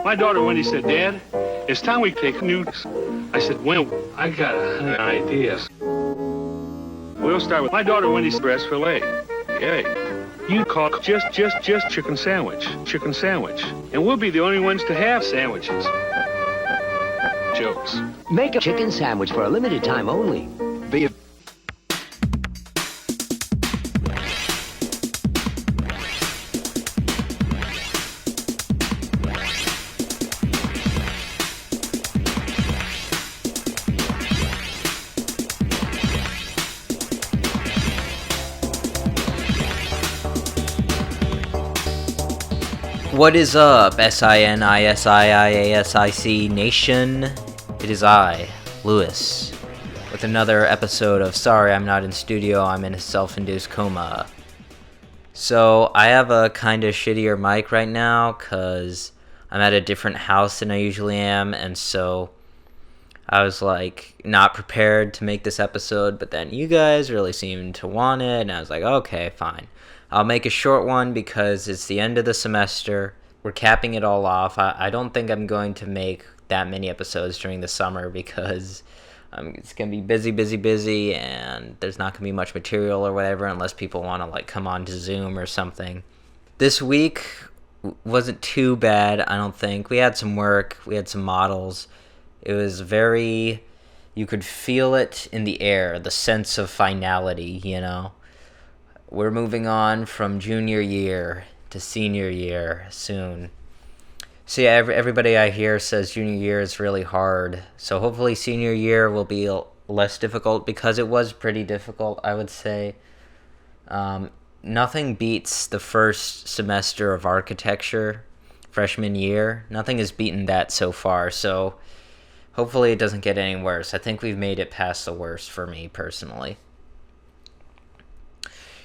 My daughter Wendy said, Dad, it's time we take nukes. I said, when? I got 100 ideas. We'll start with my daughter Wendy's breast fillet. Yay. You call just chicken sandwich. And we'll be the only ones to have sandwiches. Jokes. Make a chicken sandwich for a limited time only. Be What is up, SINISIIASIC Nation? It is I, Lewis, with another episode of Sorry I'm Not in Studio, I'm in a Self-Induced Coma. So, I have a kind of shittier mic right now, because I'm at a different house than I usually am, and so I was like, not prepared to make this episode, but then you guys really seemed to want it, and I was like, okay, fine. I'll make a short one because it's the end of the semester. We're capping it all off. I don't think I'm going to make that many episodes during the summer because it's going to be busy, and there's not going to be much material or whatever unless people want to like come on to Zoom or something. This week wasn't too bad, I don't think. We had some work. We had some models. It was very... You could feel it in the air, the sense of finality, you know? We're moving on from junior year to senior year soon. So yeah, everybody I hear says junior year is really hard. So hopefully senior year will be less difficult because it was pretty difficult, I would say. Nothing beats the first semester of architecture, freshman year. Nothing has beaten that so far. So hopefully it doesn't get any worse. I think we've made it past the worst for me personally.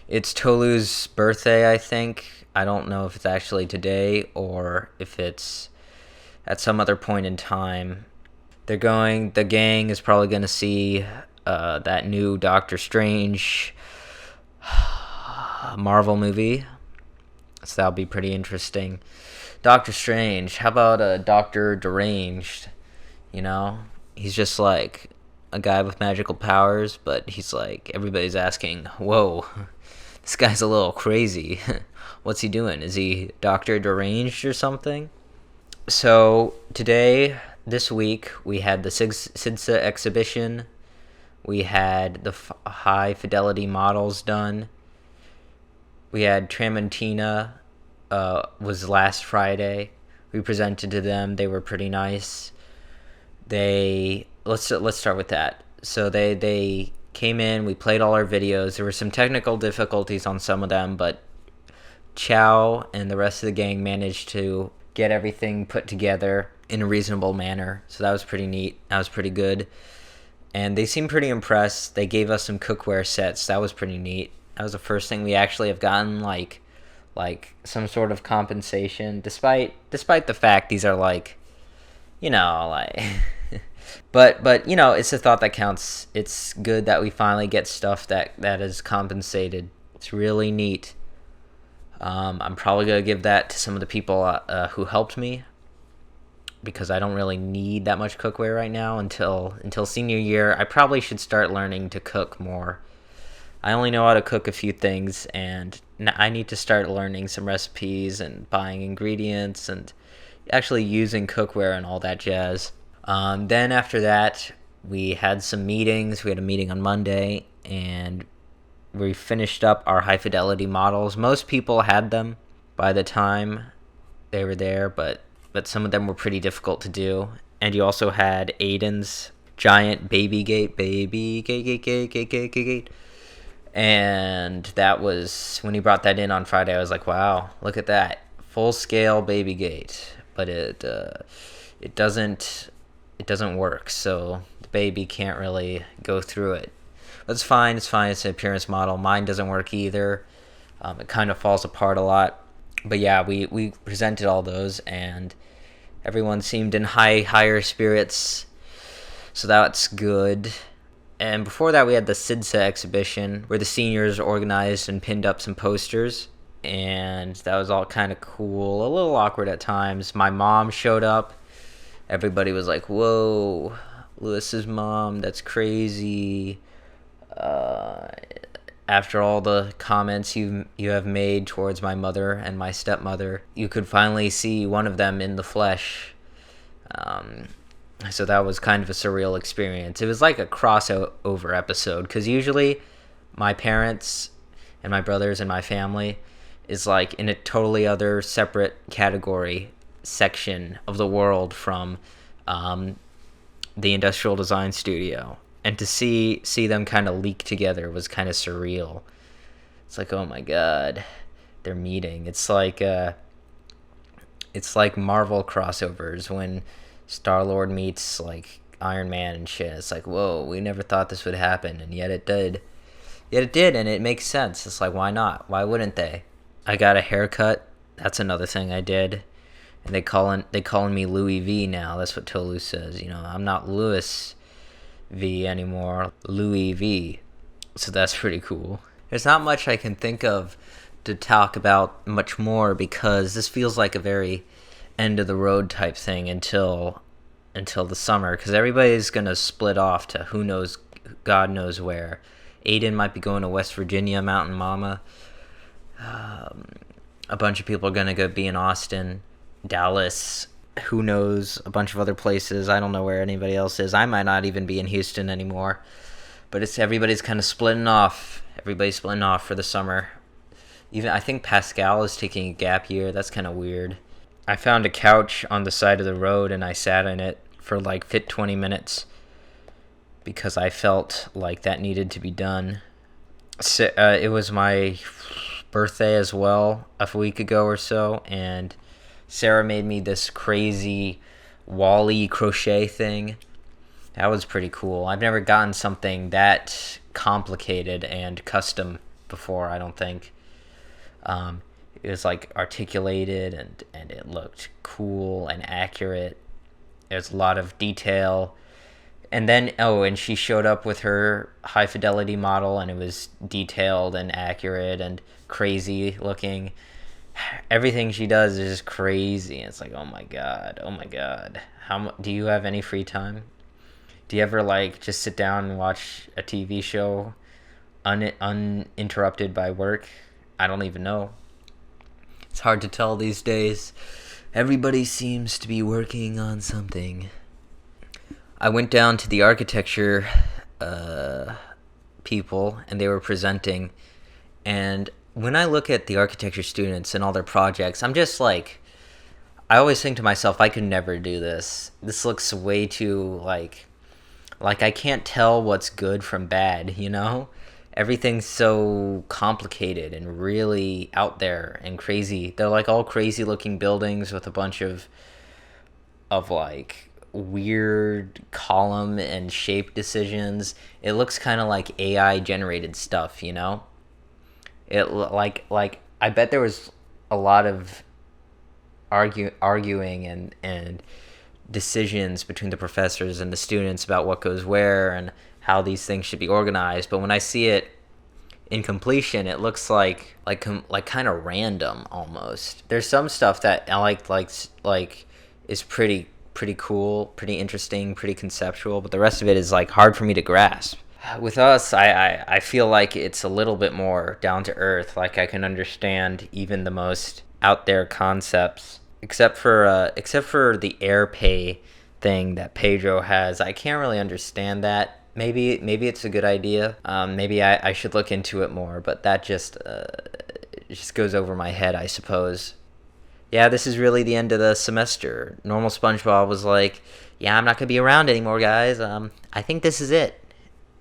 It's Tolu's birthday, I think. I don't know if it's actually today or if it's at some other point in time. The gang is probably going to see that new Doctor Strange Marvel movie. So that'll be pretty interesting. Doctor Strange, how about Doctor Deranged? You know, he's just like a guy with magical powers, but he's like, everybody's asking, whoa, this guy's a little crazy. What's he doing? Is he Dr. Deranged or something? So this week, we had the SIDSA exhibition. We had the high fidelity models done. We had Tramontina, was last Friday. We presented to them. They were pretty nice. Let's start with that. So they came in, we played all our videos. There were some technical difficulties on some of them, but Chow and the rest of the gang managed to get everything put together in a reasonable manner. So that was pretty neat. That was pretty good. And they seemed pretty impressed. They gave us some cookware sets. That was pretty neat. That was the first thing we actually have gotten like some sort of compensation, despite the fact these are like, you know, like But you know, it's the thought that counts. It's good that we finally get stuff that is compensated. It's really neat. I'm probably gonna give that to some of the people who helped me, because I don't really need that much cookware right now until senior year. I probably should start learning to cook more. I only know how to cook a few things, and I need to start learning some recipes and buying ingredients and actually using cookware and all that jazz. Then after that, we had some meetings. We had a meeting on Monday, and we finished up our high fidelity models. Most people had them by the time they were there, but some of them were pretty difficult to do. And you also had Aiden's giant baby gate. And that was, when he brought that in on Friday, I was like, wow, look at that. Full scale baby gate. But it doesn't work, so the baby can't really go through it. But it's fine. It's an appearance model. Mine doesn't work either. It kind of falls apart a lot. But yeah, we presented all those, and everyone seemed in higher spirits, so that's good. And before that, we had the SIDSA exhibition, where the seniors organized and pinned up some posters. and that was all kind of cool. A little awkward at times. My mom showed up. Everybody was like, "Whoa, Lewis's mom, that's crazy." After all the comments you have made towards my mother and my stepmother, you could finally see one of them in the flesh. So that was kind of a surreal experience. It was like a crossover episode, because usually my parents and my brothers and my family is like in a totally other separate category section of the world from the industrial design studio, and to see them kind of leak together was kind of surreal. It's like, oh my god, they're meeting. It's like Marvel crossovers when Star-Lord meets like Iron Man and shit. It's like, whoa, we never thought this would happen, and yet it did. And it makes sense. It's like, why not? Why wouldn't they? I got a haircut. That's another thing I did. And they calling me Louis V now. That's what Tolu says. I'm not Louis V anymore. Louis V. So that's pretty cool. There's not much I can think of to talk about much more, because this feels like a very end of the road type thing until the summer, because everybody's gonna split off to who knows, God knows where. Aiden might be going to West Virginia, Mountain Mama. A bunch of people are gonna go be in Austin, Dallas, who knows, a bunch of other places. I don't know where anybody else is. I might not even be in Houston anymore. But everybody's kind of splitting off. Everybody's splitting off for the summer. Even I think Pascal is taking a gap year. That's kind of weird. I found a couch on the side of the road and I sat in it for like 20 minutes because I felt like that needed to be done. So, it was my birthday as well a week ago or so, and Sarah made me this crazy Wall-E crochet thing. That was pretty cool. I've never gotten something that complicated and custom before, I don't think. It was like articulated and it looked cool and accurate. There's a lot of detail. And then, and she showed up with her high fidelity model, and it was detailed and accurate and crazy looking. Everything she does is just crazy. It's like, oh my god. Do you have any free time? Do you ever like just sit down and watch a TV show uninterrupted by work? I don't even know. It's hard to tell these days. Everybody seems to be working on something. I went down to the architecture people, and they were presenting, and when I look at the architecture students and all their projects, I'm just like, I always think to myself, I could never do this. This looks way too like I can't tell what's good from bad, Everything's so complicated and really out there and crazy. They're like all crazy looking buildings with a bunch of like weird column and shape decisions. It looks kind of like AI generated stuff, It like I bet there was a lot of arguing and decisions between the professors and the students about what goes where and how these things should be organized. But when I see it in completion, it looks like kind of random almost. There's some stuff that I like is pretty cool, pretty interesting, pretty conceptual, but the rest of it is like hard for me to grasp. With us, I feel like it's a little bit more down to earth. Like I can understand even the most out there concepts, except for the air pay thing that Pedro has. I can't really understand that. Maybe it's a good idea. Maybe I should look into it more. But that just goes over my head, I suppose. Yeah, this is really the end of the semester. Normal SpongeBob was like, "Yeah, I'm not gonna be around anymore, guys. I think this is it.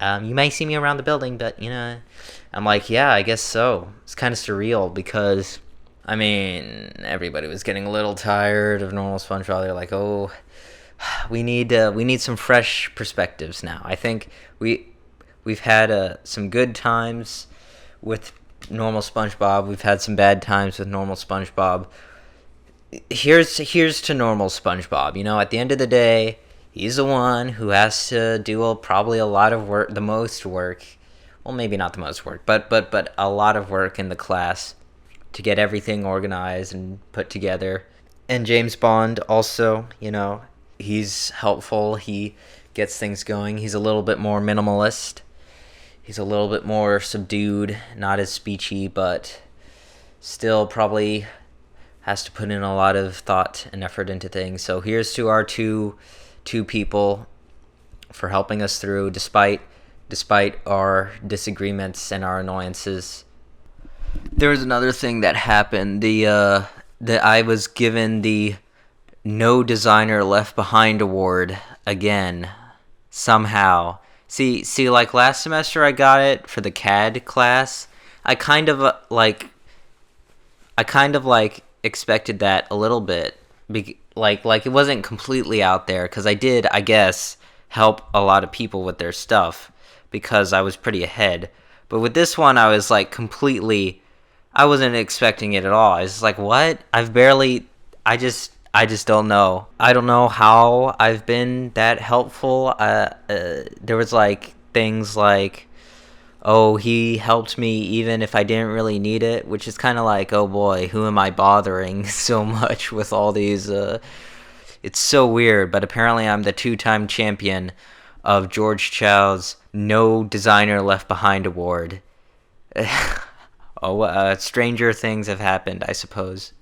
You may see me around the building, but I'm like, yeah, I guess so. It's kind of surreal because, I mean, everybody was getting a little tired of normal SpongeBob. They're like, oh, we need some fresh perspectives now. I think we've had some good times with normal SpongeBob. We've had some bad times with normal SpongeBob. Here's to normal SpongeBob. At the end of the day, he's the one who has to do probably a lot of work, the most work. Well, maybe not the most work, but a lot of work in the class. to get everything organized and put together. And James Bond also, he's helpful. He gets things going. He's a little bit more minimalist. He's a little bit more subdued, not as speechy, but still probably has to put in a lot of thought and effort into things. So here's to our two people for helping us through despite our disagreements and our annoyances. There was another thing that happened. That I was given the No Designer Left Behind award again somehow. See, like last semester I got it for the CAD class. I kind of expected that a little bit. Like it wasn't completely out there, because I did, I guess, help a lot of people with their stuff because I was pretty ahead. But with this one, I was like completely, I wasn't expecting it at all. I was like, what? I just don't know. I don't know how I've been that helpful. There was like things like, oh, he helped me even if I didn't really need it, which is kind of like, oh boy, who am I bothering so much with all these? It's so weird, but apparently I'm the 2-time champion of George Chow's No Designer Left Behind award. Stranger things have happened, I suppose.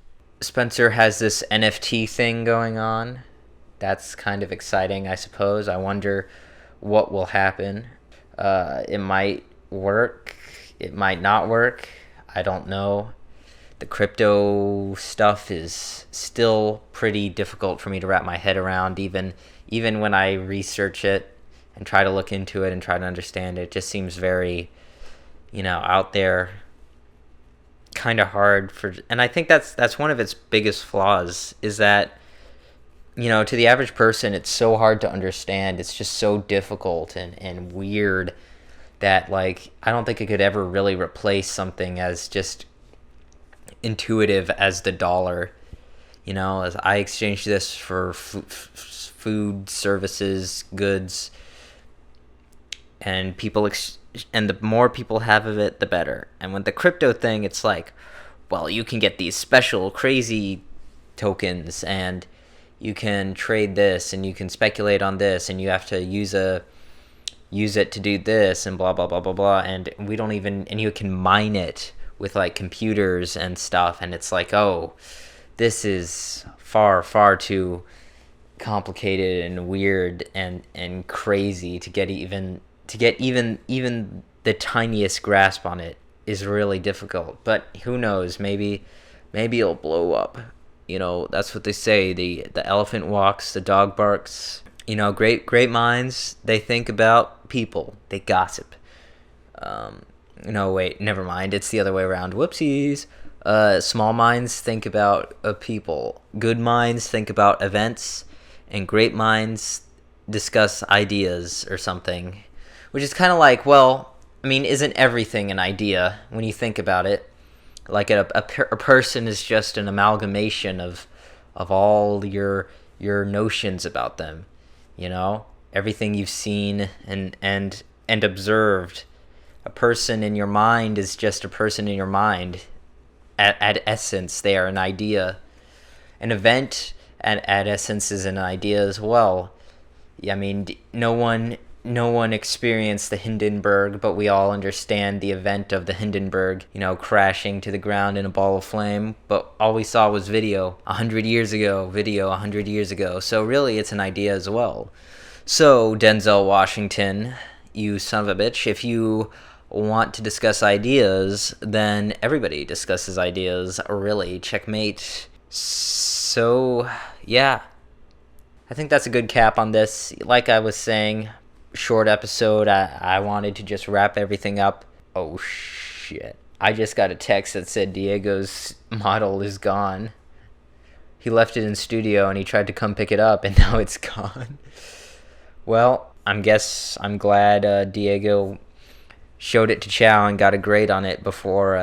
Spencer has this NFT thing going on. That's kind of exciting, I suppose. I wonder what will happen. It might work. It might not work. I don't know. The crypto stuff is still pretty difficult for me to wrap my head around, even when I research it and try to look into it and try to understand it. It just seems very, out there, kind of hard and I think that's one of its biggest flaws, is that, to the average person, it's so hard to understand. It's just so difficult and weird that, like, I don't think it could ever really replace something as just intuitive as the dollar. As I exchange this for food, services, goods, and and the more people have of it, the better. And with the crypto thing, it's like, well, you can get these special crazy tokens, and you can trade this, and you can speculate on this, and you have to use it to do this, and blah blah blah blah blah, and you can mine it with like computers and stuff, and it's like, oh, this is far too complicated and weird and crazy to get even the tiniest grasp on it is really difficult. But who knows, maybe it'll blow up. That's what they say, the elephant walks, the dog barks. Great minds, they think about people, they gossip. No, wait, never mind, it's the other way around. Whoopsies. Small minds think about people. Good minds think about events, and great minds discuss ideas or something. Which is kind of like, well, I mean, isn't everything an idea when you think about it? Like a person is just an amalgamation of all your notions about them. Everything you've seen and observed. A person in your mind is just a person in your mind. At essence, they are an idea. An event at essence is an idea as well. I mean, no one experienced the Hindenburg, but we all understand the event of the Hindenburg, crashing to the ground in a ball of flame. But all we saw was video 100 years ago. So really, it's an idea as well. So, Denzel Washington, you son of a bitch, if you want to discuss ideas, then everybody discusses ideas, really. Checkmate. So, yeah. I think that's a good cap on this. Like I was saying, short episode. I wanted to just wrap everything up. Oh shit, I just got a text that said Diego's model is gone. He left it in studio and he tried to come pick it up, and now it's gone. Well, I'm glad Diego showed it to Chow and got a grade on it before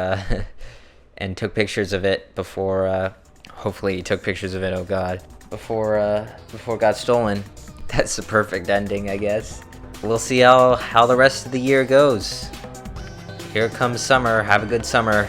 and took pictures of it before hopefully he took pictures of it, oh god, before it got stolen. That's the perfect ending, I guess. We'll see how the rest of the year goes. Here comes summer. Have a good summer.